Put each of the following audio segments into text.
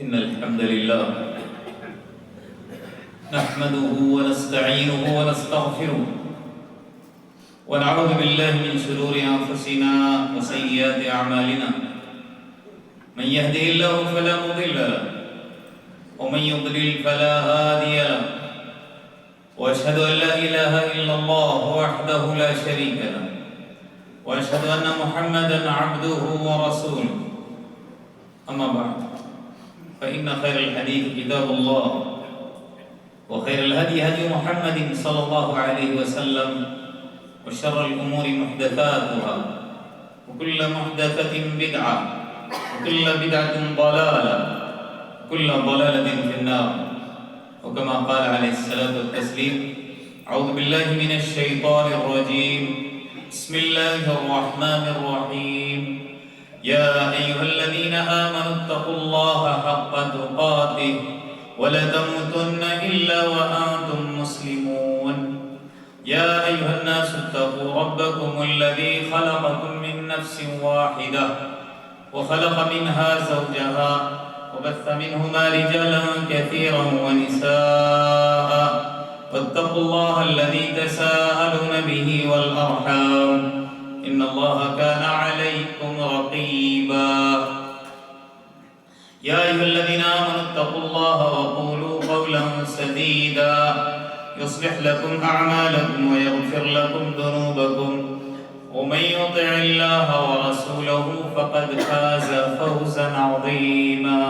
إن الحمد لله نحمده ونستعينه ونستغفره ونعوذ بالله من شرور أنفسنا وسيئات أعمالنا من يهده الله فلا مضل له ومن يضلل فلا هادي له وأشهد أن لا إله إلا الله وحده لا شريك له وأشهد أن محمدا عبده ورسوله أما بعد فإن خير الحديث كتاب الله وخير الهدي هدي محمد صلى الله عليه وسلم وشر الأمور محدثاتها وكل محدثة بدعة وكل بدعة ضلالة وكل ضلالة في النار وكما قال عليه الصلاة والتسليم أعوذ بالله من الشيطان الرجيم بسم الله الرحمن الرحيم يا أيها الذين آمنوا اتقوا الله حق تقاته ولا تموتن إلا وأنتم مسلمون يا أيها الناس اتقوا ربكم الذي خلقكم من نفس واحدة وخلق منها زوجها وبث منهما رجالا كثيرا ونساء واتقوا الله الذي تساءلون به والأرحام إن الله كان عليكم رقيبا يا أيها الذين آمنوا اتقوا الله وقولوا قولا سديدا يصلح لكم أعمالكم ويغفر لكم ذنوبكم ومن يطع الله ورسوله فقد فاز فوزا عظيما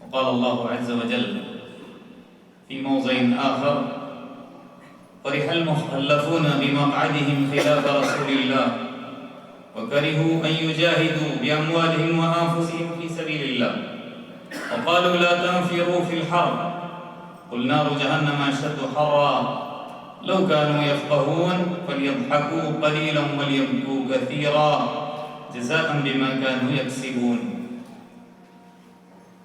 وقال الله عز وجل في موضع آخر فرح المخلفون بمقعدهم خلاف رسول الله وكرهوا أن يجاهدوا بأموالهم وأنفسهم في سبيل الله وقالوا لا تنفروا في الحرب قل نار جهنم أشد حرا لو كانوا يفقهون فليضحكوا قليلا وليبكوا كثيرا جزاء بما كانوا يكسبون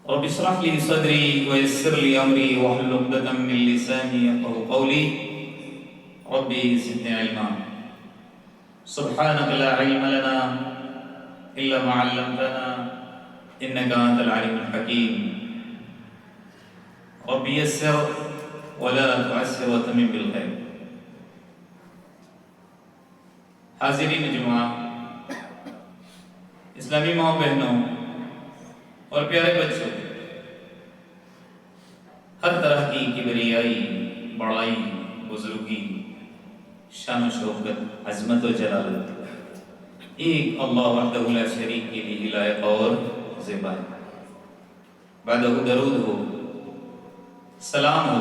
رب اشرح لي صدري ويسر لي أمري واحلل عقدة من لساني يفقهوا قولي ربي زدني علما سبحانك لا علم لنا إلا ما علمتنا إنك أنت العليم الحكيم ربي يسر ولا تعسر وتمم بالخير حاضرین جمعہ، اسلامی ماؤں بہنوں اور پیارے بچوں، ہر طرح کی کبریائی، بڑائی، بزرگی، شان و شوکت، عظمت و جلالت ایک اللہ وحدہ لا شریک کے لیے لائق اور زیبا ہے۔ بعدہ درود ہو، سلام ہو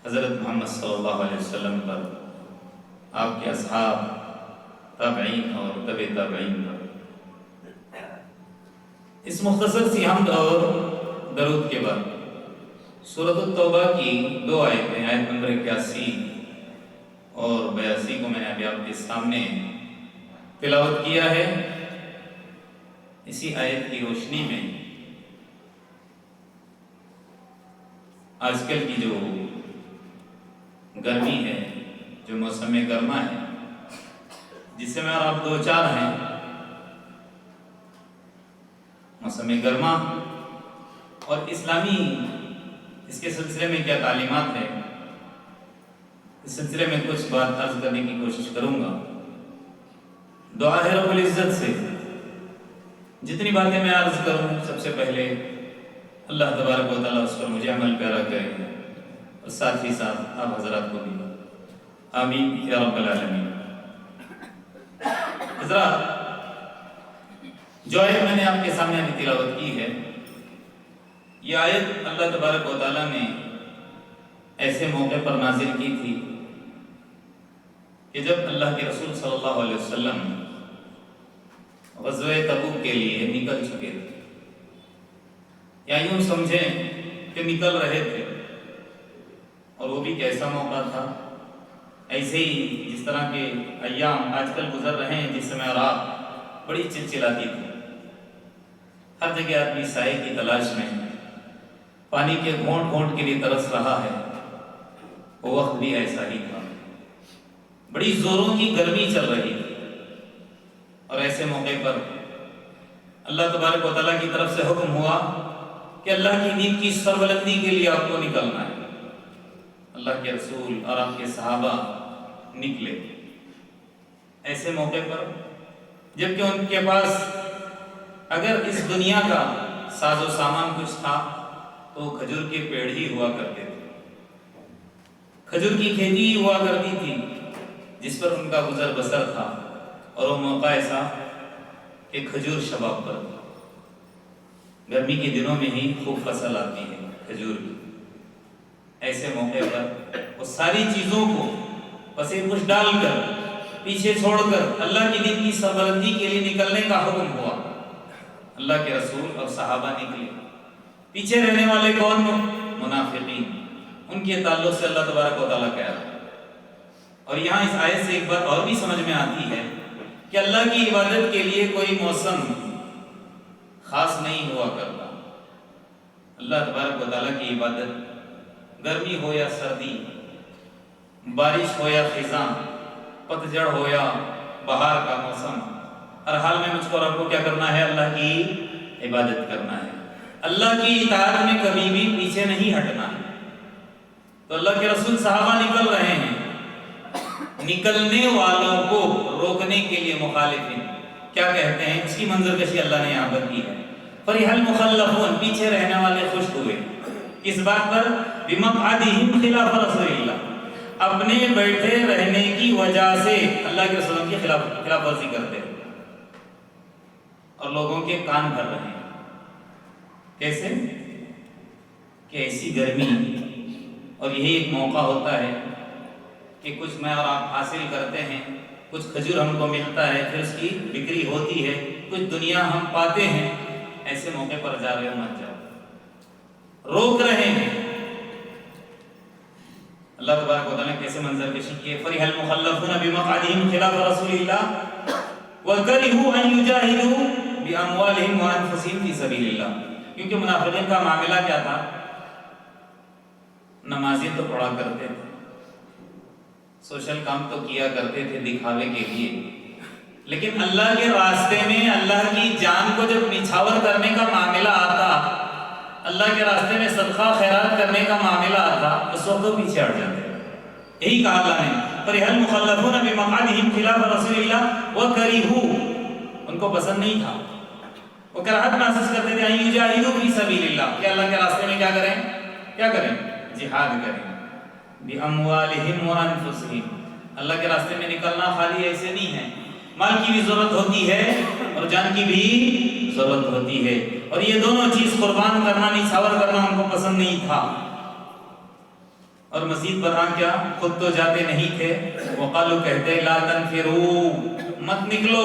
حضرت محمد صلی اللہ علیہ وسلم پر، آپ کے اصحاب، تابعین اور تبع تابعین پر۔ اس مختصر سی حمد اور درود کے بعد سورۃ التوبہ کی دو آیتیں، آیت نمبر 81 اور 82 کو میں نے ابھی آپ کے سامنے تلاوت کیا ہے۔ اسی آیت کی روشنی میں آج کل کی جو گرمی ہے، جو موسم گرما ہے، جس سے میں اور آپ دو چار ہیں، موسم گرما اور اسلامی اس کے سلسلے میں کیا تعلیمات ہے، اس سلسلے میں کچھ بات عرض کرنے کی کوشش کروں گا۔ دعا ہے رب العزت سے جتنی باتیں میں عرض کروں، سب سے پہلے اللہ تبارک و تعالیٰ اس پر مجھے عمل پیرا کرے اور ساتھ ہی ساتھ آپ حضرات کو بھی، آمین یا رب العالمین۔ حضرات، جو آیت میں نے آپ کے سامنے ابھی تلاوت کی ہے، یہ آیت اللہ تبارک و تعالیٰ نے ایسے موقع پر نازل کی تھی کہ جب اللہ کے رسول صلی اللہ علیہ وسلم غزوہ تبوک کے لیے نکل چکے تھے، یا یوں سمجھیں کہ نکل رہے تھے، اور وہ بھی کیسا موقع تھا، ایسے ہی جس طرح کے ایام آج کل گزر رہے ہیں، جس میں رات بڑی چلچلاتی تھی، ہر جگہ آدمی سائے کی تلاش میں، پانی کے گھونٹ گھونٹ کے لیے ترس رہا ہے، وہ وقت بھی ایسا ہی تھا، بڑی زوروں کی گرمی چل رہی تھی، اور ایسے موقع پر اللہ تبارک و تعالیٰ کی طرف سے حکم ہوا کہ اللہ کی دین کی سربلندی کے لیے آپ کو نکلنا ہے۔ اللہ کے رسول اور آپ کے صحابہ نکلے ایسے موقع پر جبکہ ان کے پاس اگر اس دنیا کا ساز و سامان کچھ تھا تو کھجور کے پیڑ ہی ہوا کرتے تھے، کھجور کی کھیتی ہی ہوا کرتی تھی جس پر ان کا گزر بسر تھا، اور وہ موقع ایسا کہ کھجور شباب پر تھا۔ گرمی کے دنوں میں ہی خوب فصل آتی ہے کھجور کی، ایسے موقع پر وہ ساری چیزوں کو پس پش ڈال کر پیچھے چھوڑ کر اللہ کی دین کی سربلندی کے لیے نکلنے کا حکم ہوا۔ اللہ کے رسول اور صحابہ نکلے، پیچھے رہنے والے کون؟ منافقین، ان کے تعلق سے اللہ تبارک و تعالیٰ کہہ رہا ہے۔ اور یہاں اس آیت سے ایک بات اور بھی سمجھ میں آتی ہے کہ اللہ کی عبادت کے لیے کوئی موسم خاص نہیں ہوا کرتا۔ اللہ تبارک و تعالیٰ کی عبادت گرمی ہو یا سردی، بارش ہو یا خزاں، پتجھڑ ہو یا بہار کا موسم، ہر حال میں مجھ کو اور آپ کو کیا کرنا ہے؟ اللہ کی عبادت کرنا ہے، اللہ کی اطاعت میں کبھی بھی پیچھے نہیں ہٹنا ہے۔ تو اللہ کے رسول صحابہ نکل رہے ہیں، نکلنے والوں کو روکنے کے لیے مخالفین کیا کہتے ہیں؟ اس کی منظر کشی اللہ نے یہاں پر کی ہے۔ فَرِحَ الْمُخَلَّفُونَ، پیچھے رہنے والے خوش ہوئے، اس بات پر بِمَقْعَدِهِمْ خِلَافَ رَسُولِ اللَّهِ، اپنے بیٹھے رہنے کی وجہ سے اللہ کے رسول کی خلاف ورزی کرتے ہیں اور لوگوں کے کان بھر رہے ہیں۔ کیسے؟ کہ ایسی گرمی، اور یہی ایک موقع ہوتا ہے کہ کچھ میں اور آپ حاصل کرتے ہیں، کچھ کھجور ہم کو ملتا ہے، پھر اس کی بکری ہوتی ہے، کچھ دنیا ہم پاتے ہیں، ایسے موقع پر جا رہے ہو مت جاؤ، روک رہے ہیں۔ اللہ تبارک و تعالیٰ نے کیسے منظر کشی کی ہے؟ فَرِحَ الْمُخَلَّفُونَ بِمَقْعَدِهِمْ خِلَافَ رَسُولِ اللَّهِ وَكَرِهُوا أَن يُجَاهِدُوا بِأَمْوَالِهِمْ وَأَنفُسِهِمْ فِي سَبِيلِ اللَّهِ، کیونکہ منافقین کا معاملہ کیا تھا؟ نمازیں تو پڑھا کرتے تھے، سوشل کام تو کیا کرتے تھے دکھاوے کے لیے، لیکن اللہ کے راستے میں اللہ کی جان کو جب نچھاور کرنے کا معاملہ آتا، اللہ کے راستے میں صدقہ خیرات کرنے کا معاملہ آتا، اس وقت وہ پیچھے ہٹ جاتے۔ یہی کہا اللہ نے، فَرِحَ الْمُخَلَّفُونَ بِمَقْعَدِهِمْ خِلَافَ رَسُولِ اللَّهِ وَكَرِهُوا، ان کو پسند نہیں تھا، وہ کراہت محسوس کرتے تھے، أَن يُجَاهِدُوا فِي سَبِيلِ اللَّهِ، کہ اللہ کے راستے میں کیا کریں؟ کیا کریں؟ جہاد کریں۔ بِأَمْوَالِهِمْ وَأَنفُسِهِمْ، اللہ کے راستے میں نکلنا خالی ایسے نہیں ہے، مال کی بھی ضرورت ہوتی ہے اور جان کی بھی ضرورت ہوتی ہے، اور یہ دونوں چیز قربان کرنا، نچھاور کرنا ان کو پسند نہیں تھا۔ اور مزید برآں کیا؟ خود تو جاتے نہیں تھے، وقالو کہتے لا تنفروا، مت نکلو،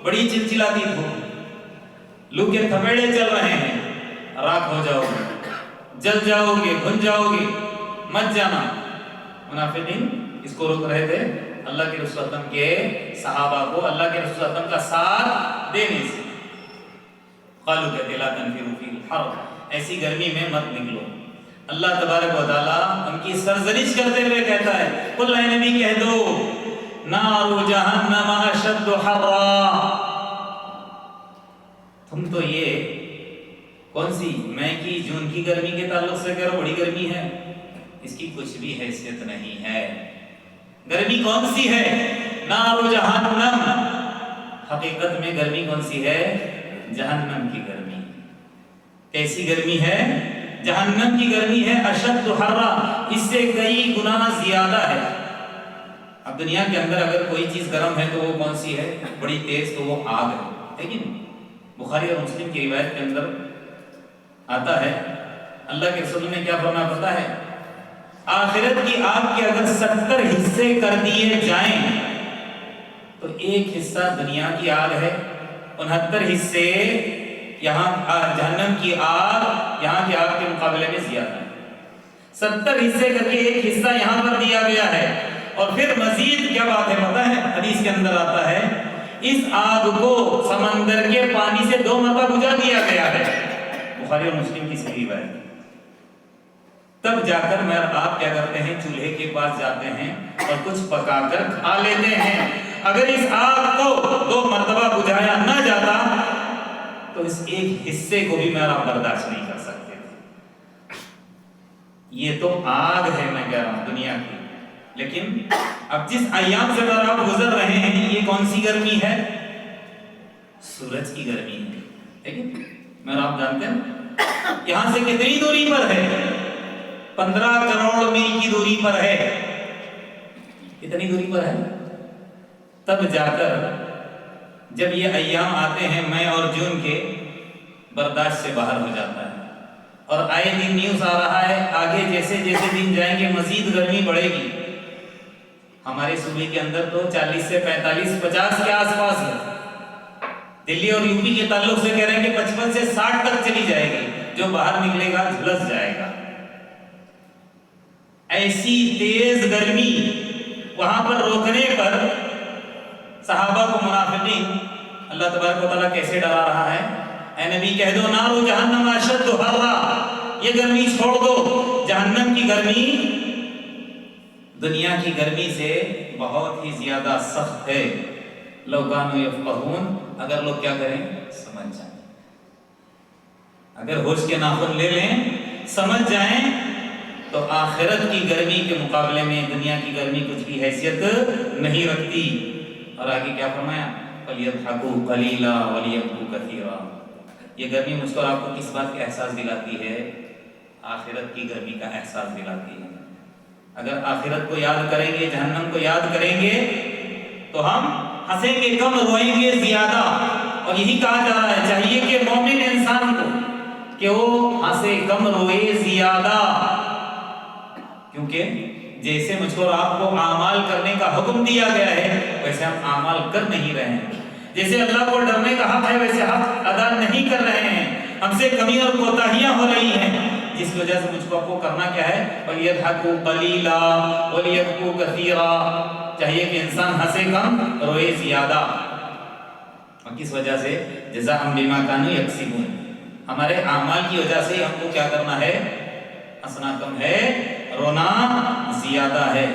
بڑی چلچلاتی دھوپ، لو کے تھپیڑے چل رہے ہیں، راکھ ہو جاؤ گے، جل جاؤ گے، بھن جاؤ گے، مت جانا۔ منافقین اس کو روک رہے تھے اللہ کے رسول صلی اللہ علیہ وسلم کے صحابہ کو اللہ کے رسول صلی اللہ علیہ وسلم کا ساتھ دینے سے۔ قالو کہتے لا تنفروا فی الحر، ایسی گرمی میں مت نکلو۔ اللہ تبارک و تعالیٰ ان کی سرزنش کرتے ہوئے کہتا ہے، قل اے نبی کہہ دو، نار جہنم اشد حرا، تم تو یہ کون سی مئی کی جون کی گرمی کے تعلق سے کہہ رہو بڑی گرمی ہے، اس کی کچھ بھی حیثیت نہیں ہے۔ گرمی کون سی ہے؟ نار جہنم، حقیقت میں گرمی کون سی ہے؟ جہنم کی گرمی۔ کیسی گرمی ہے؟ جہنم کی گرمی ہے، اشد حرا، اس سے کئی گنا زیادہ ہے۔ اب دنیا کے اندر اگر کوئی چیز گرم ہے تو وہ کون سی ہے؟ بڑی تیز، تو وہ آگ ہے، لیکن بخاری اور مسلم کی روایت کے اندر آتا ہے اللہ کے رسول نے کیا فرمایا پتہ ہے؟ آخرت کی آگ کے اگر 70 حصے کر دیے جائیں تو ایک حصہ دنیا کی آگ ہے، 69 حصے یہاں جہنم کی آگ یہاں کی آگ کے مقابلے میں زیادہ ہے۔ 70 حصے کر کے ایک حصہ یہاں پر دیا گیا ہے، اور پھر مزید کیا بات ہے پتہ ہے؟ حدیث کے اندر آتا ہے اس آگ کو سمندر کے پانی سے 2 مرتبہ بجھا دیا گیا ہے، بخاری اور مسلم کی صحیح روایت۔ تب جا کر میں آپ کیا کرتے ہیں؟ چولہے کے پاس جاتے ہیں اور کچھ پکا کر کھا لیتے ہیں۔ اگر اس آگ کو 2 مرتبہ بجھایا نہ جاتا اس ایک حصے کو بھی میں اور آپ برداشت نہیں کر سکتے تھے. یہ تو آگ ہے میں کہہ رہا ہوں دنیا کی. لیکن اب جس ایام سے آپ گزر رہے ہیں یہ کون سی گرمی ہے؟ سورج کی گرمی ہے. لیکن میں اور آپ جانتے ہیں یہاں سے کتنی دوری پر ہے؟ 15 کروڑ میل کی دوری پر ہے. کتنی دوری پر ہے؟ تب جا کر جب یہ ایام آتے ہیں مئی اور جون کے، برداشت سے باہر ہو جاتا ہے. اور آئے دن نیوز آ رہا ہے آگے جیسے جیسے دن جائیں گے مزید گرمی بڑھے گی. ہمارے صوبے کے اندر تو 40 سے 45 50 کے آس پاس ہے. دلی اور یو پی کے تعلق سے کہہ رہے ہیں کہ 55 سے 60 تک چلی جائے گی. جو باہر نکلے گا جھلس جائے گا. ایسی تیز گرمی وہاں پر روکنے پر صحابہ کو منافقین اللہ تبارک و تعالیٰ کیسے ڈرا رہا ہے؟ اے نبی کہہ دو نارو جہنم اشد حرا، یہ گرمی چھوڑ دو. جہنم کی گرمی دنیا کی گرمی سے بہت ہی زیادہ سخت ہے. لو کانوا یفقہون، اگر لوگ کیا کریں؟ سمجھ جائیں. اگر ہوش کے ناخن لے لیں، سمجھ جائیں، تو آخرت کی گرمی کے مقابلے میں دنیا کی گرمی کچھ بھی حیثیت نہیں رکھتی. اور آگے کیا فرمایا؟ فَلْيَضْحَكُوا قَلِيلًا وَلْيَبْكُوا كَثِيرًا. یہ گرمی مجھ کو آپ کو کس بات کا احساس دلاتی ہے؟ آخرت کی گرمی کا احساس دلاتی ہے. اگر آخرت کو یاد کریں گے، جہنم کو یاد کریں گے، تو ہم ہنسیں گے کم، روئیں گے زیادہ. اور یہی کہا جا رہا ہے چاہیے کہ مومن انسان کو کہ وہ ہنسے کم روئے زیادہ. کیونکہ جیسے مجھ کو آپ کو اعمال کرنے کا حکم دیا گیا ہے ویسے ہم اعمال کر نہیں رہے ہیں. جیسے اللہ کو ڈرنے کا حق ہے ویسے حق ادا نہیں کر رہے ہیں. ہم سے کمی اور کوتاہیاں ہو رہی ہیں، جس کی وجہ سے مجھ کو آپ کو کرنا کیا ہے؟ وَلْيَضْحَكُوا قَلِيلًا وَلْيَبْكُوا كَثِيرًا. چاہیے کہ انسان ہنسے کم روئے زیادہ. اور کس وجہ سے؟ جزاء بما كانوا يكسبون. ہمارے اعمال کی وجہ سے ہم کو کیا کرنا ہے؟ ہنسنا کم ہے، رونا زیادہ ہے.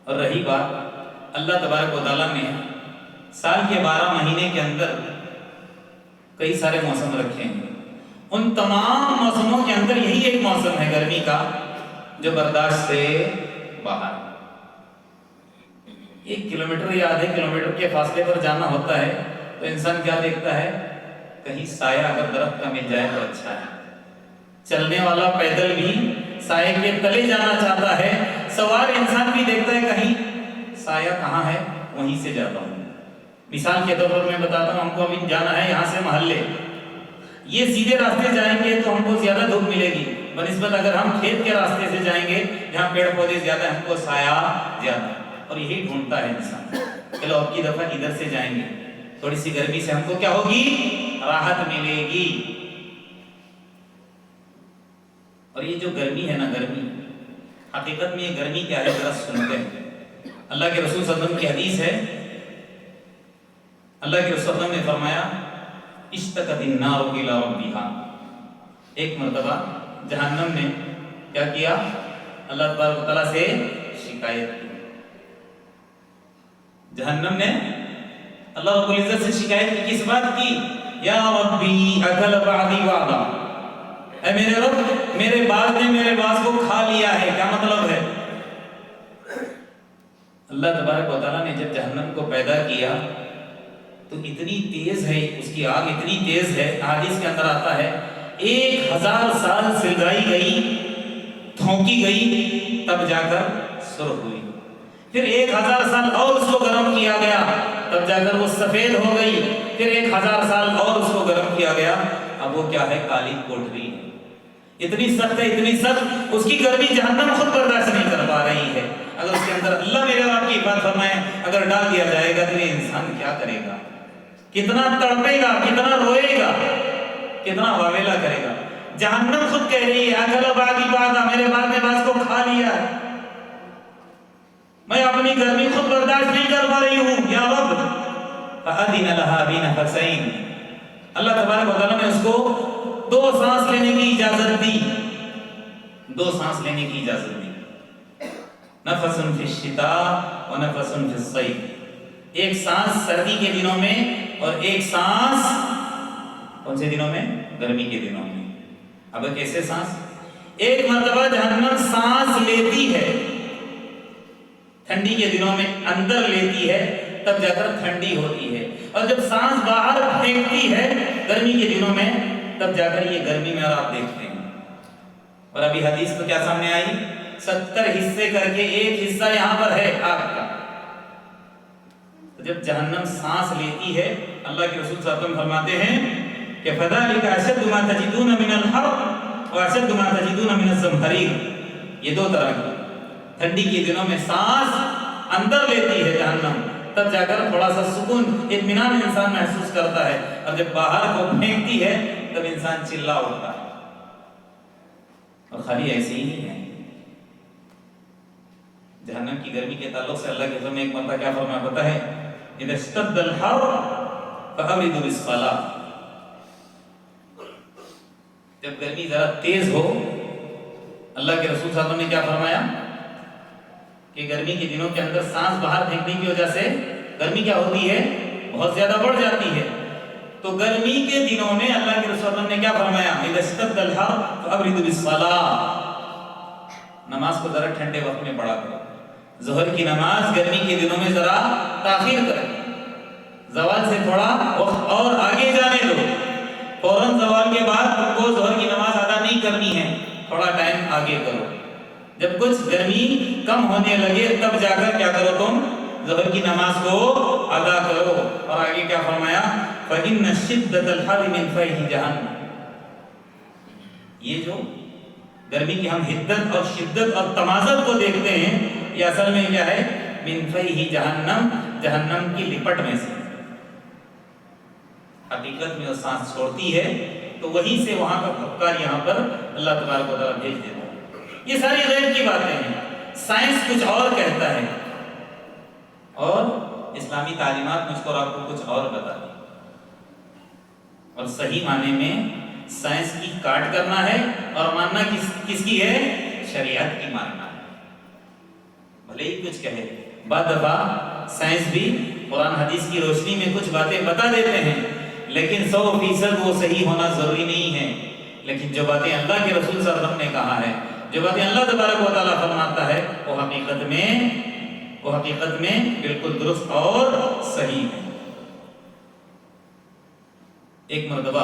اور رہی بات اللہ تبارک و تعالیٰ نے سال کے 12 مہینے کے اندر کئی سارے موسم رکھے ہیں. ان تمام موسموں کے اندر یہی ایک موسم ہے گرمی کا جو برداشت سے باہر. 1 کلومیٹر یا آدھے کلومیٹر کے فاصلے پر جانا ہوتا ہے تو انسان کیا دیکھتا ہے؟ کہیں سایہ اگر درخت کا مل جائے تو اچھا ہے. چلنے والا پیدل بھی سائے کے تلے جانا چاہتا ہے. سوار انسان بھی دیکھتا ہے کہیں سایہ کہاں ہے وہیں سے جاتا ہوں. مثال کے طور پر میں بتاتا ہوں، ہم کو ابھی جانا ہے یہاں سے محلے. یہ سیدھے راستے جائیں گے تو ہم کو زیادہ دھوپ ملے گی بنسبت اگر ہم کھیت کے راستے سے جائیں گے جہاں پیڑ پودے زیادہ ہم کو سایہ زیادہ. اور یہی ڈھونڈتا ہے انسان. چلو اب کی دفعہ ادھر سے جائیں گے، تھوڑی سی گرمی سے ہم کو کیا ہوگی؟ راحت ملے گی. اور یہ جو گرمی ہے نا، گرمی حقیقت میں یہ گرمی کیا ہے ذرا سنتے ہیں. اللہ کے رسول صلی اللہ علیہ وسلم کی حدیث ہے، اللہ کے رسول صلی اللہ علیہ وسلم نے فرمایا اشتکت النار الی ربها. ایک مرتبہ جہنم نے کیا کیا؟ اللہ تبارک و تعالیٰ سے شکایت کی. جہنم نے اللہ رب العزت سے شکایت کی. کس بات کی؟ یا ربی اکل بعضی بعضا، اے میرے رب میرے باز نے میرے باز کو کھا لیا ہے. کیا مطلب ہے؟ اللہ تبارک و تعالیٰ نے جب جہنم کو پیدا کیا تو اتنی تیز ہے اس کی آگ، اتنی تیز ہے، حدیث کے اندر آتا ہے 1000 سال سلگائی گئی، تھونکی گئی، تب جا کر سرخ ہوئی. پھر 1000 سال اور اس کو گرم کیا گیا، تب جا کر وہ سفید ہو گئی. پھر 1000 سال اور اس کو گرم کیا گیا، اب وہ کیا ہے؟ کالی کوٹری. اتنی سخت ہے، اتنی سخت، اس کی گرمی جہنم خود برداشت نہیں کر پا رہی ہے. اگر اس کے اندر اللہ میرے آپ کی حفاظت فرمائے اگر ڈال دیا جائے گا تو یہ انسان کیا کرے گا؟ کتنا تڑپے گا، کتنا روئے گا، کتنا واویلا کرے گا. جہنم خود کہہ رہی ہے اکل بعضی بعضا، میرے باز نے باز کو کھا لیا ہے، میں اپنی گرمی خود برداشت نہیں کر پا رہی ہوں. یا رب فأذن لها بنفسین، اللہ تبارک و تعالیٰ نے اس کو 2 سانس لینے کی اجازت دی. 2 سانس لینے کی اجازت دی. نفس فی الشتاء و نفس فی الصیف. ایک سانس سردی کے دنوں میں اور ایک سانس کون سے دنوں میں؟ گرمی کے دنوں میں۔ اب کیسے سانس؟ ایک مرتبہ جہنم سانس لیتی ہے ٹھنڈی کے دنوں میں، اندر لیتی ہے، تب جا کر ٹھنڈی ہوتی ہے، اور جب سانس باہر پھینکتی ہے گرمی کے دنوں میں، تب جا کر یہ گرمی میں اور آپ دیکھتے ہیں۔ اور ابھی حدیث تو کیا سامنے آئی؟ 70 حصے کر کے ایک حصہ یہاں پر ہے آگ کا۔ تو جب جہنم سانس لیتی ہے، اللہ کے رسول صلی اللہ علیہ وسلم فرماتے ہیں کہ فَذَلِكَ أَشَدُّ مَا تَجِدُونَ مِنَ الْحَرِّ وَأَشَدُّ مَا تَجِدُونَ مِنَ الزَّمْهَرِيرِ۔ یہ دو طرح کی، ٹھنڈی کے دنوں میں سانس اندر لیتی ہے جہنم، تب جا کر تھوڑا سا سکون اطمینان انسان محسوس کرتا ہے، اور جب باہر کو پھینکتی ہے تب انسان چلا اٹھتا ہے۔ اور خالی ایسے ہی نہیں ہے، جہنم کی گرمی کے تعلق سے اللہ کے رسول نے ایک مرتبہ کیا فرمایا پتہ ہے؟ اذا اشتد الحر فابردوا بالصلاۃ۔ جب گرمی ذرا تیز ہو، اللہ کے رسول صلی اللہ علیہ وسلم نے کیا فرمایا کہ گرمی کے دنوں کے اندر سانس باہر پھینکنے کی وجہ سے گرمی کیا ہوتی ہے؟ بہت زیادہ بڑھ جاتی ہے۔ تو گرمی کے دنوں میں اللہ کے رسول صلی اللہ علیہ وسلم نے کیا فرمایا؟ اذا اشتد الحر فابردوا بالصلاۃ، نماز کو ذرا ٹھنڈے وقت میں پڑھا کرو۔ ظہر کی نماز گرمی کے دنوں میں ذرا تاخیر کریں، زوال سے تھوڑا وقت اور آگے جانے دو، فوراً زوال کے بعد تم کو ظہر کی نماز ادا نہیں کرنی ہے، تھوڑا ٹائم آگے کرو۔ جب کچھ گرمی کم ہونے لگے تب جا کر کیا کرو تم؟ ظہر کی نماز کو ادا کرو۔ اور آگے کیا فرمایا؟ فَإِنَّ شِدَّةَ الْحَرِّ مِنْ فَيْحِ جَهَنَّمَ۔ یہ جو گرمی کی ہم حدت اور شدت اور تمازت کو دیکھتے ہیں، یہ اصل میں کیا ہے؟ من فیہ جہنم، جہنم کی لپٹ میں سے۔ حقیقت میں وہ سانس چھوڑتی ہے تو وہیں سے وہاں کا پھپکار یہاں پر اللہ تبارک و تعالیٰ بھیج دیتا ہے۔ یہ ساری غیب کی باتیں ہیں، سائنس کچھ اور کہتا ہے اور اسلامی تعلیمات مجھ کو آپ کو کچھ اور بتاتی، اور صحیح معنی میں سائنس کی کاٹ کرنا ہے اور ماننا کس کی ہے؟ شریعت کی ماننا ہے۔ بھلے ہی کچھ کہے، بعض دفعہ سائنس بھی قرآن حدیث کی روشنی میں کچھ باتیں بتا دیتے ہیں، لیکن 100% وہ صحیح ہونا ضروری نہیں ہے۔ لیکن جو باتیں اللہ کے رسول صلی اللہ علیہ وسلم نے کہا ہے، جو باتیں اللہ تبارک و تعالیٰ فرماتا ہے، وہ حقیقت میں بالکل درست اور صحیح ہے۔ ایک مرتبہ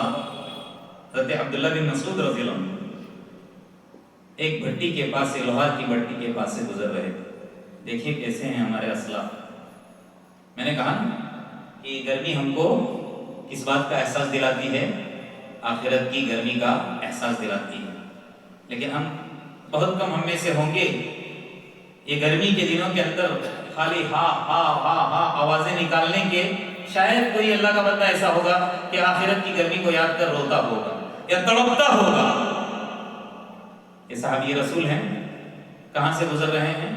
حضرت عبداللہ بن مسعود رضی اللہ عنہ ایک بھٹی کے پاس سے، لوہار کی بھٹی کے پاس سے گزر رہے تھے۔ دیکھیے کیسے ہیں ہمارے اسلاف۔ میں نے کہا کہ گرمی ہم کو کس بات کا احساس دلاتی ہے؟ آخرت کی گرمی کا احساس دلاتی ہے، لیکن ہم بہت کم ہم میں سے ہوں گے یہ گرمی کے دنوں کے اندر خالی ہا ہا ہا ہا آوازیں نکالنے کے۔ شاید کوئی اللہ کا بندہ ایسا ہوگا کہ آخرت کی گرمی کو یاد کر روتا ہوگا یا تڑپتا ہوگا۔ یہ صحابی رسول ہیں، کہاں سے گزر رہے ہیں؟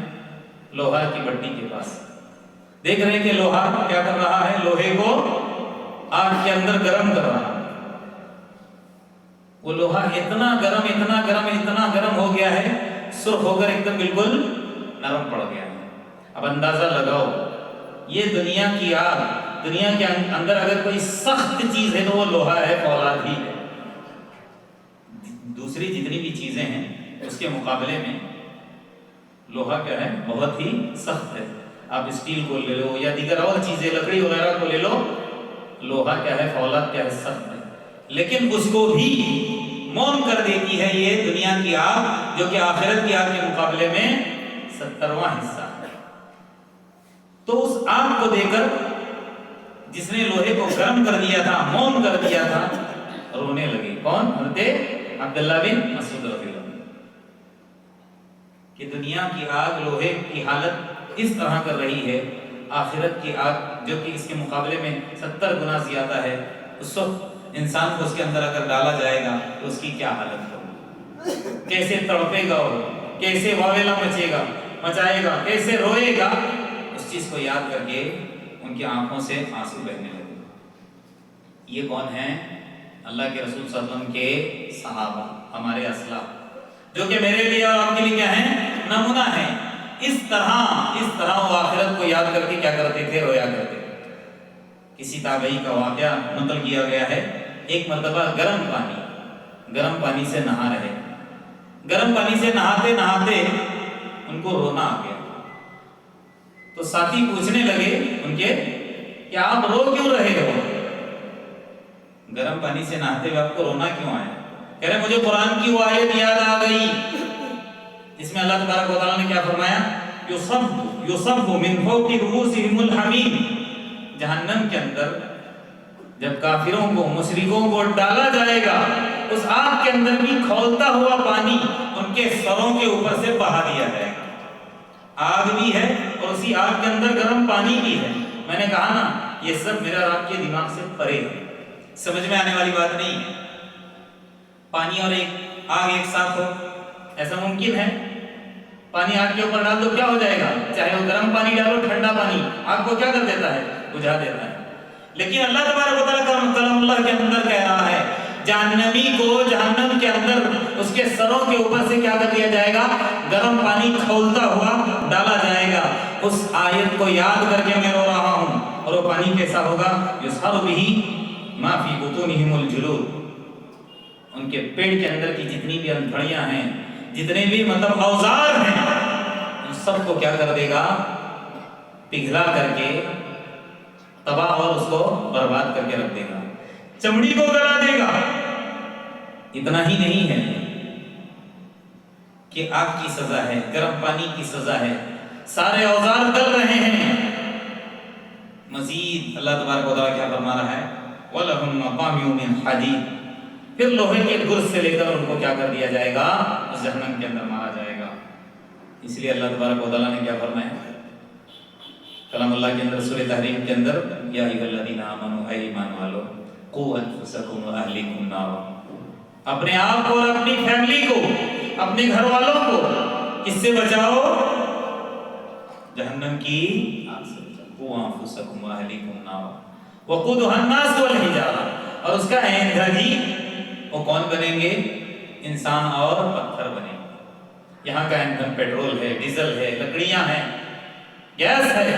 لوہار کی بھٹی کے پاس۔ دیکھ رہے ہیں کہ لوہار کیا کر رہا ہے؟ لوہے کو آگ کے اندر گرم کر رہا ہے۔ وہ لوہا اتنا گرم ہو گیا ہے، سرخ ہو کر ایک دم بالکل نرم پڑ گیا ہے۔ اب اندازہ لگاؤ، یہ دنیا کی آگ، دنیا کے اندر اگر کوئی سخت چیز ہے تو وہ لوہا ہے، فولاد ہی ہے۔ دوسری جتنی بھی چیزیں ہیں اس کے مقابلے میں لوہا کیا ہے؟ بہت ہی سخت ہے۔ آپ اسٹیل کو لے لو یا دیگر اور چیزیں، لکڑی وغیرہ کو لے لو، لوہا کیا ہے؟ فولاد کیا ہے؟ سخت ہے۔ لیکن اس کو بھی موم کر دیتی ہے یہ دنیا کی آگ، جو کہ آخرت کی آگ کے مقابلے میں 70واں حصہ ہے۔ تو اس آگ کو دے کر جس نے لوہے کو گرم کر دیا تھا، موم کر دیا تھا، رونے لگے۔ کون؟ حضرت عبداللہ بن مسعود رضی اللہ عنہ، کہ دنیا کی آگ لوہے کی حالت اس طرح کر رہی ہے، آخرت کی آگ جو کہ اس کے مقابلے میں 70 گنا زیادہ ہے، اس وقت انسان کو اس کے اندر اگر ڈالا جائے گا تو اس کی کیا حالت ہوگی؟ کیسے تڑپے گا وہ، کیسے واویلا مچائے گا، کیسے روئے گا؟ اس چیز کو یاد کر کے ان کی آنکھوں سے آنسو بہنے لگے۔ یہ کون ہیں؟ اللہ کے رسول صلی اللہ علیہ وسلم کے صحابہ، ہمارے اسلاف، جو کہ میرے لیے اور آپ کے لیے کیا ہیں؟ نمونہ ہیں۔ اس طرح وہ آخرت کو یاد کر کے کیا کرتے تھے؟ رویا کرتے تھے۔ کسی تابعی کا واقعہ نقل کیا گیا ہے، ایک مرتبہ گرم پانی سے نہا رہے، گرم پانی سے نہاتے نہاتے ان کو رونا آ گیا، تو ساتھی پوچھنے لگے ان کے کہ آپ رو کیوں رہے ہو؟ گرم پانی سے نہاتے ہوئے آپ کو رونا کیوں آیا؟ کہہ رہے مجھے قرآن کی وہ آیت یاد آ گئی جس میں اللہ تبارک و تعالیٰ نے کیا فرمایا؟ یصب من فوق رؤوسہم الحمیم، جہنم کے اندر جب کافروں کو مشرکوں کو ڈالا جائے گا اس آگ کے اندر بھی کھولتا ہوا پانی ان کے سروں کے اوپر سے بہا دیا جائے گا۔ آگ بھی ہے اور اسی آگ کے اندر گرم پانی بھی ہے۔ میں نے کہا نا یہ سب میرا آپ کے دماغ سے پرے ہے، سمجھ میں آنے والی بات نہیں ہے۔ پانی اور ایک آگ ایک ساتھ ہو ایسا ممکن ہے؟ پانی آگ کے اوپر ڈال دو کیا ہو جائے گا؟ چاہے وہ گرم پانی ڈالو ٹھنڈا پانی آگ کو کیا کر دیتا ہے؟ بجھا دیتا ہے۔ لیکن اللہ تبارک و تعالیٰ کا کلام اللہ کے اندر کہہ رہا ہے جہنمی کو جہنم کے اندر اس کے سروں کے اوپر سے کیا کر دیا جائے گا؟ گرم پانی کھولتا ہوا ڈالا جائے گا۔ اس آیت کو یاد کر کے میں رو رہا ہوں، اور وہ پانی کیسا ہوگا؟ یصہر بہ ما فی بطونہم الجلود، ان کے پیٹ کے اندر کی جتنی بھی انتڑیاں ہیں، جتنے بھی مطلب اوزار ہیں، ان سب کو کیا کر دے گا؟ پگھلا کر کے تباہ اور اس کو برباد کر کے رکھ دے گا، چمڑی کو گلا دے گا۔ اتنا ہی نہیں ہے کہ آگ کی سزا ہے، گرم پانی کی سزا ہے، سارے اوزار گل رہے ہیں۔ مزید اللہ تبارک و تعالیٰ کیا فرما رہا ہے؟ وَلَهُمْ مَقَامِعُ مِنْ حَدِيدٍ، پھر لوہے کے گرز سے لے کر ان کو کیا کر دیا جائے گا؟ اس جہنم کے اندر مارا جائے گا۔ اس لیے اللہ تبارک و تعالیٰ نے کیا فرمایا کلام اللہ کے اندر سورہ تحریم کے اندر؟ یا ایھا الذین آمنوا، اے ایمان والو، قوا انفسکم واہلیکم نارا، اپنے آپ کو اور اپنی فیملی کو، اپنے گھر والوں کو کس سے بچاؤ؟ جہنم کی آگ سے بچاؤ۔ قوا انفسکم واہلیکم نارا وقودھا الناس والحجارہ، اور اس کا ایندھن ہی وہ کون بنیں گے؟ انسان اور پتھر بنیں گے۔ یہاں کا ایندھن پیٹرول ہے، ڈیزل ہے، لکڑیاں ہیں، گیس ہے۔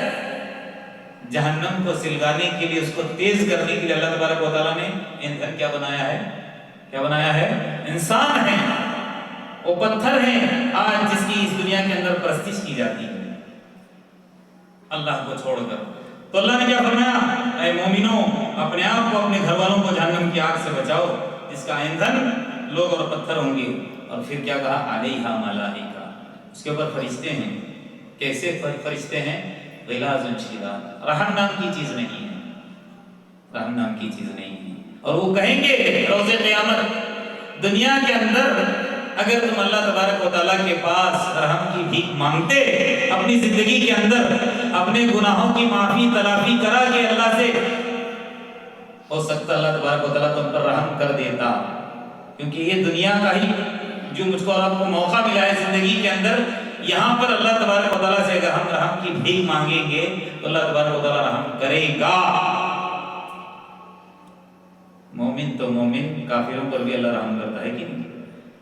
جہنم کو سلگانے کے لیے، اس کو تیز کرنے کے لیے اللہ تبارک و تعالیٰ نے ایندھن کیا بنایا ہے؟ کیا بنایا ہے؟ انسان ہیں، وہ پتھر ہیں آج جس کی اس دنیا کے اندر پرستش کی جاتی ہے اللہ کو چھوڑ کر۔ تو اللہ نے کیا فرمایا؟ اے مومنوں، اپنے آپ کو اپنے گھر والوں کو جہنم کی آگ سے بچاؤ جس کا ایندھن لوگ اور پتھر ہوں گے۔ اور پھر کیا کہا؟ علیہا ملائکہ، اس کے اوپر فرشتے ہیں۔ کیسے فرشتے ہیں؟ غلاظ شداد، رحم نام کی چیز نہیں ہے، رحم نام کی چیز نہیں ہے۔ اور وہ کہیں گے روز قیامت، دنیا کے اندر اگر تم اللہ تبارک و تعالیٰ کے پاس رحم کی بھیک مانگتے، اپنی زندگی کے اندر اپنے گناہوں کی معافی تلافی کرا کے اللہ سے، ہو سکتا اللہ تبارک و تعالیٰ تم پر رحم کر دیتا، کیونکہ یہ دنیا کا ہی جو مجھ کو اور آپ کو موقع ملا ہے زندگی کے اندر، یہاں پر اللہ تبارک و تعالیٰ سے اگر ہم رحم کی بھیک مانگیں گے تو اللہ تبارک و تعالیٰ رحم کرے گا۔ مومن تو مومن، کافروں پر بھی اللہ رحم کرتا ہے کہ نہیں؟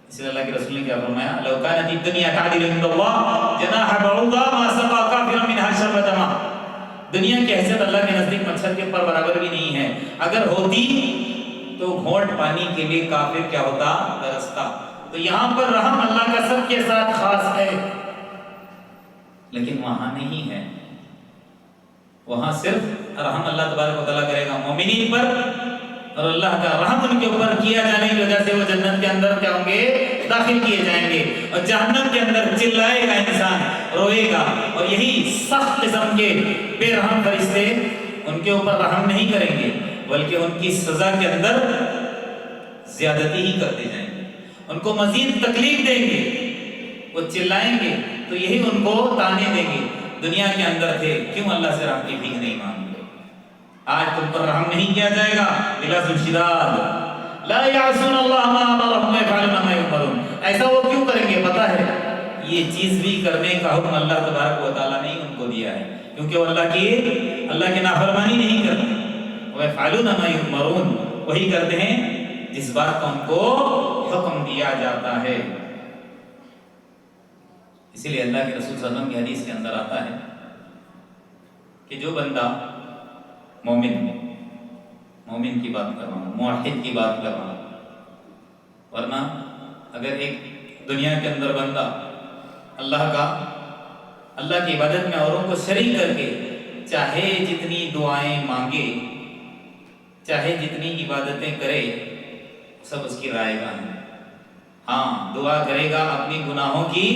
اس لیے اللہ کے رسول نے کیا فرمایا؟ لو کانت الدنیا تعدل عند اللہ جناح بعوضہ ما سقى کافرا منها شربة ماء، دنیا کی حیثیت اللہ کے نزدیک مچھر کے پر برابر بھی نہیں ہے، اگر ہوتی تو گھونٹ پانی کے لیے کافر کیا ہوتا؟ ترستا۔ تو یہاں پر رحم اللہ کا سب کے ساتھ خاص ہے، لیکن وہاں نہیں ہے، وہاں صرف رحم اللہ تبارک و تعالیٰ کرے گا مومنین پر، اور اللہ کا رحم ان کے اوپر کیا جانے کی وجہ سے وہ جنت کے اندر کیا ہوں گے؟ داخل کیے جائیں گے۔ اور جہنم کے اندر چلائے گا انسان، روئے گا، اور یہی سخت قسم کے بے رحم فرشتے ان کے اوپر رحم نہیں کریں گے، بلکہ ان کی سزا کے اندر زیادتی ہی کرتے جائیں گے، ان کو مزید تکلیف دیں گے، وہ چلائیں گے تو یہی ان کو تانے دیں گے، دنیا کے اندر تھے کیوں اللہ سے رحم کی بھیک نہیں مانگے؟ آج تم پر رحم نہیں کیا جائے گا۔ غلاظ شداد لا یعصون اللہ ما امرهم ویفعلون ما یؤمرون، ایسا وہ کیوں کریں گے؟ پتہ ہے یہ چیز بھی کرنے کا حکم اللہ تبارک و تعالیٰ نے ان کو دیا ہے، کیونکہ وہ اللہ کی نافرمانی نہیں کرتے، ویفعلون ما یؤمرون، وہی کرتے ہیں جس بات کا ان کو حکم دیا جاتا ہے۔ اسی لیے اللہ کے رسول صلی اللہ علیہ وسلم کی حدیث کے اندر آتا ہے کہ جو بندہ مومن مومن کی بات کر رہا ہوں، موحد کی بات کر رہا ہوں۔ ورنہ اگر ایک دنیا کے اندر بندہ اللہ کی عبادت میں اوروں کو شریک کر کے چاہے جتنی دعائیں مانگے، چاہے جتنی عبادتیں کرے، سب اس کی رائے گاہ ہے۔ ہاں، دعا کرے گا اپنی گناہوں کی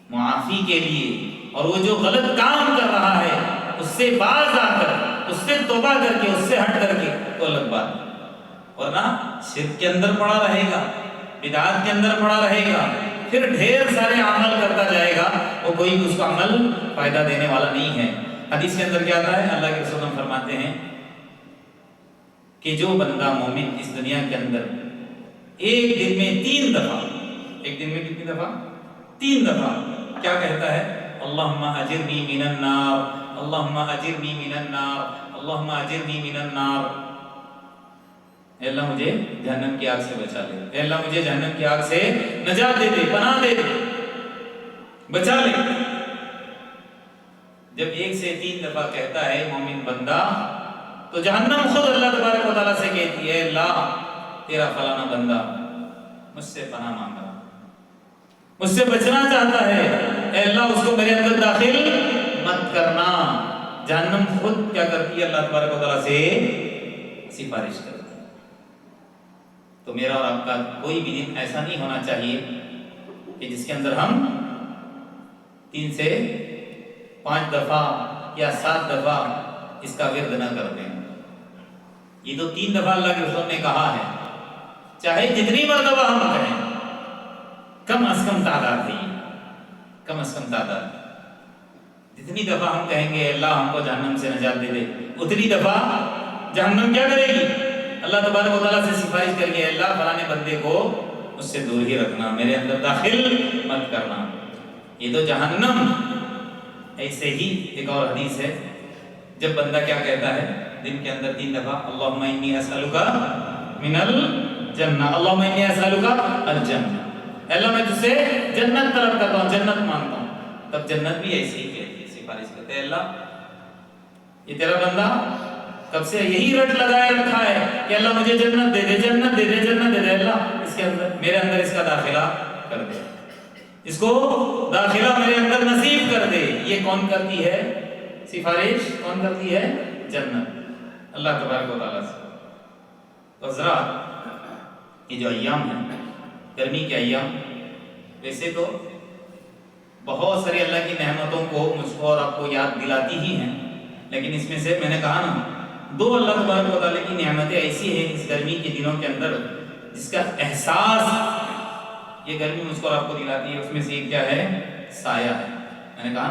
معافی کے لیے، اور وہ جو غلط کام کر رہا ہے اس سے باز آ کر، اس سے توبہ کر کے، اس سے ہٹ کر کے تو الگ بات ہے۔ ورنہ شرک کے اندر پڑا رہے گا، بدعات کے اندر پڑا رہے گا، پھر ڈھیر سارے عمل کرتا جائے گا، وہ کوئی بھی اس کا عمل فائدہ دینے والا نہیں ہے۔ حدیث کے اندر کیا آتا ہے؟ اللہ کے رسول فرماتے ہیں کہ جو بندہ مومن اس دنیا کے اندر ایک دن میں 3 دفعہ، ایک دن میں کتنی دفعہ؟ 3 دفعہ کیا کہتا ہے؟ اللہم اجرنی من النار، اللہم اجرنی من النار، اللہم اجرنی من النار۔ اے اللہ مجھے جہنم کی آگ سے بچا لے، اے اللہ مجھے جہنم کی آگ سے نجات دے دے، پناہ دے دے، بچا لے۔ جب 1 سے 3 دفعہ کہتا ہے مومن بندہ، تو جہنم خود اللہ تبارک و تعالیٰ سے کہتی ہے اللہ تیرا فلانا بندہ مجھ سے پناہ مانگ رہا، مجھ سے بچنا چاہتا ہے، اے اللہ اس کو میرے اندر داخل مت کرنا۔ جہنم خود کیا کرتی ہے؟ اللہ تبارک و تعالیٰ سے سفارش کرتی ہے۔ تو میرا اور آپ کا کوئی بھی دن ایسا نہیں ہونا چاہیے کہ جس کے اندر ہم 3 سے 5 دفعہ یا 7 دفعہ اس کا ورد نہ کرتے ہیں۔ یہ تو 3 دفعہ اللہ کے رسول نے کہا ہے، چاہے جتنی مرتبہ ہم کہیں، کم از کم تعداد ہے، کم از کم تعداد جتنی دفعہ ہم کہیں گے اللہ ہم کو جہنم سے نجات دے دے، اتنی دفعہ جہنم کیا کرے گی؟ اللہ تبارک و تعالیٰ سے سفارش کر کے اللہ فلانے بندے کو مجھ سے دور ہی رکھنا، میرے اندر داخل مت کرنا۔ یہ تو جہنم۔ ایسے ہی ایک اور حدیث ہے، جب بندہ کیا کہتا ہے دن کے اندر 3 دفعہ، اللہم انی اسألک من الجنہ، اللہم انی اسألک الجنہ، اللہ میں تجھ سے جنت طلب کرتا ہوں، جنت مانگتا ہوں، تب جنت بھی ایسے ہی کہتی ہے، سفارش کرتے ہیں اللہ یہ تیرا بندہ کب سے یہی رٹ لگائے رکھا ہے کہ اللہ مجھے جنت دے دے، جنت دے دے، جنت دے دے، اللہ اس کے اندر میرے اندر اس کا داخلہ کر دے، اس کو داخلہ میرے اندر نصیب کر دے۔ یہ کون کرتی ہے سفارش؟ کون کرتی ہے؟ جنت، اللہ تبارک و تعالیٰ سے۔ تو ذرا یہ جو ایام ہیں، گرمی کے ایام، ویسے تو بہت ساری اللہ کی نعمتوں کو مجھ کو اور آپ کو یاد دلاتی ہی ہیں، لیکن اس میں سے میں نے کہا نا 2 اللہ تبارک و تعالیٰ کی نعمتیں ایسی ہیں اس گرمی کے دنوں کے اندر جس کا احساس یہ گرمی مجھ کو اور آپ کو دلاتی ہے۔ اس میں سے ایک کیا ہے؟ سایہ ہے۔ میں نے کہا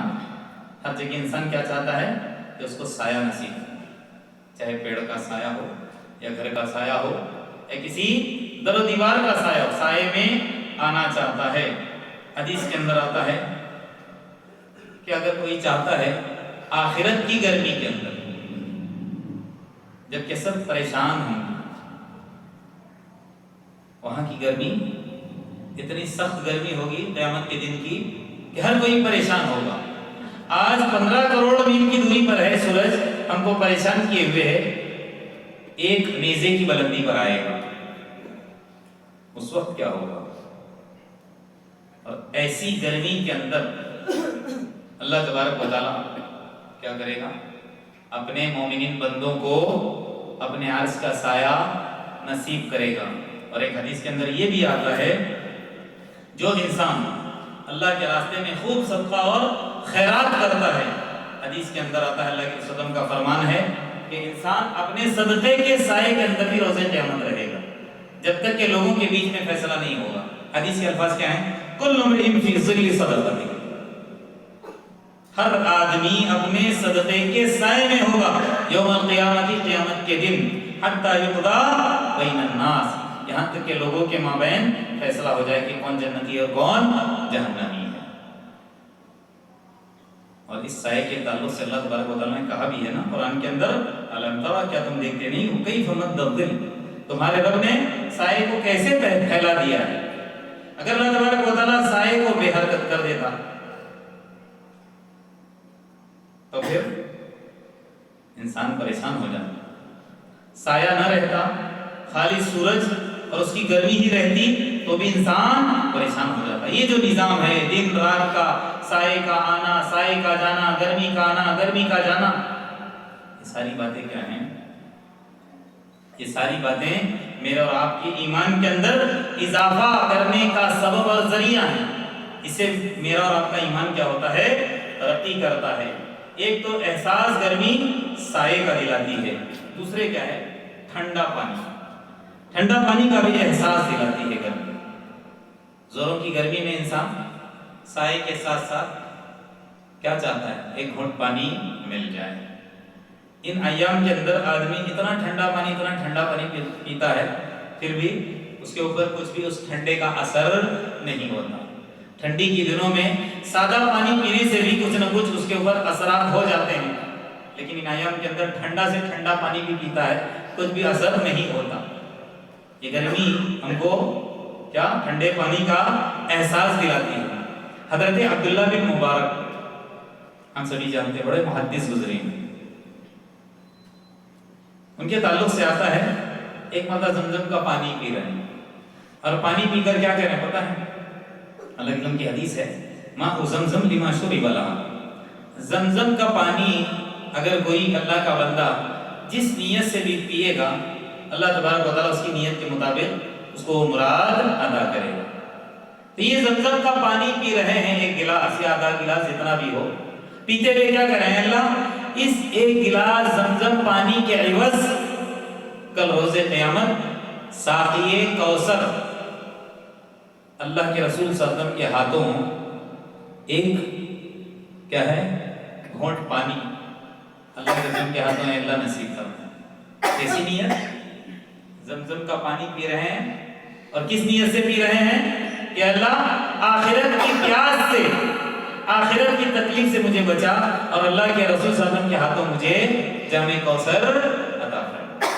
ہر جگہ انسان کیا چاہتا ہے کہ اس کو سایہ نصیب ہو، چاہے پیڑ کا سایہ ہو یا گھر کا سایہ ہو یا کسی در و دیوار کا سایہ ہو، سائے میں آنا چاہتا ہے۔ حدیث کے اندر آتا ہے کہ اگر کوئی چاہتا ہے آخرت کی گرمی کے اندر جبکہ سب پریشان ہوں، وہاں کی گرمی اتنی سخت گرمی ہوگی قیامت کے دن کی کہ ہر کوئی پریشان ہوگا۔ آج 15 کروڑ میل کی دوری پر ہے سورج، ہم کو پریشان کیے ہوئے ہے، ایک نیزے کی بلندی پر آئے گا، اس وقت کیا ہوگا؟ اور ایسی گرمی کے اندر اللہ تبارک و تعالیٰ کیا کرے گا؟ اپنے مومنین بندوں کو اپنے عرش کا سایہ نصیب کرے گا۔ اور ایک حدیث کے اندر یہ بھی آتا ہے جو انسان اللہ کے راستے میں خوب صدقہ اور خیرات کرتا ہے، حدیث کے اندر آتا ہے اللہ کے وسلم کا فرمان ہے کہ انسان اپنے صدقے کے سائے کے اندر بھی روز قیامت رہے گا جب تک کہ لوگوں کے بیچ میں فیصلہ نہیں ہوگا۔ حدیث کے الفاظ کیا ہیں؟ کل امرئ فی ظل صدقتہ، ہر آدمی اپنے صدقے کے سائے میں ہوگا یوم القیامت، قیامت کے دن، حتی یقضی بین الناس، یہاں تک کہ لوگوں کے مابین فیصلہ ہو جائے کہ کون جنتی ہے اور کون جہنمی ہے۔ اور اس سائے کے تعلق سے اللہ تبارک و تعالیٰ نے کہا بھی ہے نا قرآن کے اندر، الم تری، کیا تم دیکھتے نہیں ہو کیف مد الظل، تمہارے رب نے سائے کو کیسے پھیلا دیا ہے۔ اگر اللہ تبارک و تعالیٰ سائے کو بے حرکت کر دیتا تو پھر انسان پریشان ہو جاتا۔ سایہ نہ رہتا، خالی سورج اور اس کی گرمی ہی رہتی تو بھی انسان پریشان ہو جاتا۔ یہ جو نظام ہے دن رات کا، سائے کا آنا سائے کا جانا، گرمی کا آنا گرمی کا جانا، یہ ساری باتیں کیا ہیں؟ یہ ساری باتیں میرے اور آپ کے ایمان کے اندر اضافہ کرنے کا سبب اور ذریعہ ہیں۔ اس سے میرا اور آپ کا ایمان کیا ہوتا ہے؟ ترقی کرتا ہے۔ ایک تو احساس گرمی سائے کا دلاتی ہے، دوسرے کیا ہے؟ ٹھنڈا پانی، ٹھنڈا پانی کا بھی احساس دلاتی ہے گرمی۔ زوروں کی گرمی میں انسان سائے کے ساتھ ساتھ کیا چاہتا ہے؟ ایک گھونٹ پانی مل جائے۔ ان ایام کے اندر آدمی اتنا ٹھنڈا پانی پیتا ہے، پھر بھی اس کے اوپر کچھ بھی اس ٹھنڈے کا اثر نہیں ہوتا۔ ٹھنڈی کے دنوں میں سادہ پانی پینے سے بھی کچھ نہ کچھ اس کے اوپر اثرات ہو جاتے ہیں، لیکن ان ایام کے اندر ٹھنڈا سے ٹھنڈا پانی بھی پیتا ہے، کچھ بھی اثر نہیں ہوتا۔ یہ گرمی ہم کو کیا ٹھنڈے پانی کا احساس دلاتی ہے۔ حضرت عبداللہ بن مبارک، ہم سبھی جانتے ہیں، بڑے محدث گزرے ہیں۔ ان کے تعلق سے آتا ہے ایک مرتبہ زمزم کا پانی پی رہے ہیں، اور پانی پی کر کیا کہہ رہے ہیں پتہ ہے؟ اللہ علم کی حدیث ہے، ماء زمزم لما شرب لہ، زمزم کا پانی اگر کوئی اللہ کا بندہ جس نیت سے بھی پیے گا، اللہ تبارک و تعالیٰ اس کی نیت کے مطابق اس کو مراد ادا کرے گا۔ تو یہ زمزم کا پانی پی رہے ہیں، ایک گلاس یا آدھا گلاس جتنا بھی ہو، پیتے ہوئے کیا کر رہے ہیں؟ اللہ اس ایک گلاس زمزم پانی کے عوض کل روز قیامت ساقی کوثر اللہ کے رسول صلی اللہ علیہ وسلم کے ہاتھوں ایک کیا ہے؟ گھونٹ پانی اللہ کے رسول کے ہاتھوں اللہ نصیب کرتا۔ کیسی نیت؟ زمزم کا پانی پی رہے ہیں، اور کس نیت سے پی رہے ہیں کہ اللہ آخرت کی پیاس سے، آخرت کی تکلیف سے مجھے بچا، اور اللہ کے رسول صلی اللہ علیہ وسلم کے ہاتھوں مجھے جام کوثر عطا فرما،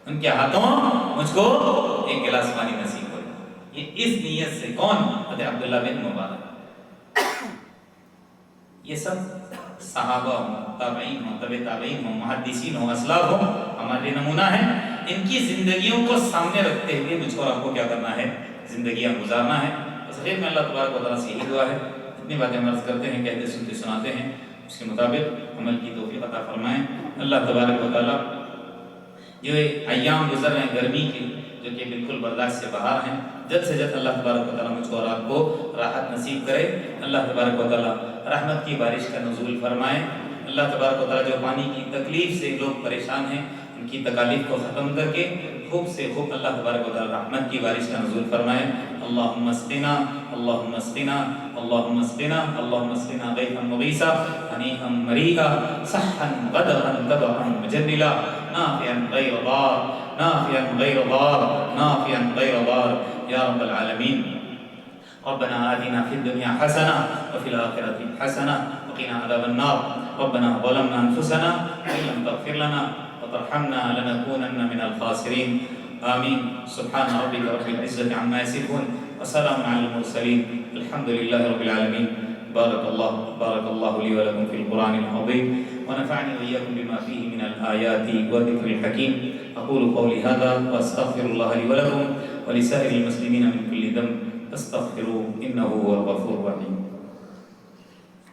ان کے ہاتھوں مجھ کو ایک گلاس پانی نصیب ہو۔ یہ اس نیت سے کون؟ حضرت عبداللہ بن مبارک۔ یہ سب صحابہ ہوں، تابعین ہوں، تبع تابعین ہوں، محدثین ہوں، اسلاف ہوں، ہمارے نمونہ ہیں۔ ان کی زندگیوں کو سامنے رکھتے ہوئے مجھ کو اور آپ کو کیا کرنا ہے؟ زندگیاں گزارنا ہے۔ اس خیر میں اللہ تبارک و تعالیٰ سے یہی دعا ہے، اتنی باتیں ہم عرض کرتے ہیں، کہتے سنتے سناتے ہیں، اس کے مطابق عمل کی توفیق عطا فرمائیں۔ اللہ تبارک و تعالیٰ جو ایام گزر رہے ہیں گرمی کے، جو کہ بالکل برداشت سے باہر ہیں، جلد سے جلد اللہ تبارک و تعالیٰ مجھ کو اور آپ کو راحت نصیب کرے۔ اللہ تبارک و تعالیٰ رحمت کی بارش کا نزول فرمائے۔ اللہ تبارک و تعالیٰ جو پانی کی تکلیف سے لوگ پریشان ہیں، ان کی تکالیف کو ختم کر کے خوب سے خوب اللہ تبارک و تعالیٰ رحمت کی بارش کا نزول فرمائے۔ اللہم اسقنا، اللہم اسقنا، اللہم اسقنا، اللہم اسقنا غیثا مغیثا ہنیئا مریئا صحا غدقا تبعا مجللا نافعا غیر ضار، نافعا غیر ضار، نافعا غیر ضار یا رب العالمین۔ ربنا آتنا في الدنيا حسنة وفي الآخرة حسنة وقنا عذاب النار۔ ربنا ظلمنا أنفسنا وإن لم تغفر لنا وترحمنا لنكونن من الخاسرين آمين۔ سبحان ربك رب العزة عما يصفون وسلام على المرسلين الحمد لله رب العالمين۔ بارك الله لي ولكم في القرآن العظيم ونفعني وإياكم بما فيه من الآيات والذكر الحكيم۔ أقول قولي هذا وأستغفر الله لي ولكم ولسائر المسلمين من كل ذنب، استغفروه إنه هو الغفور الرحيم۔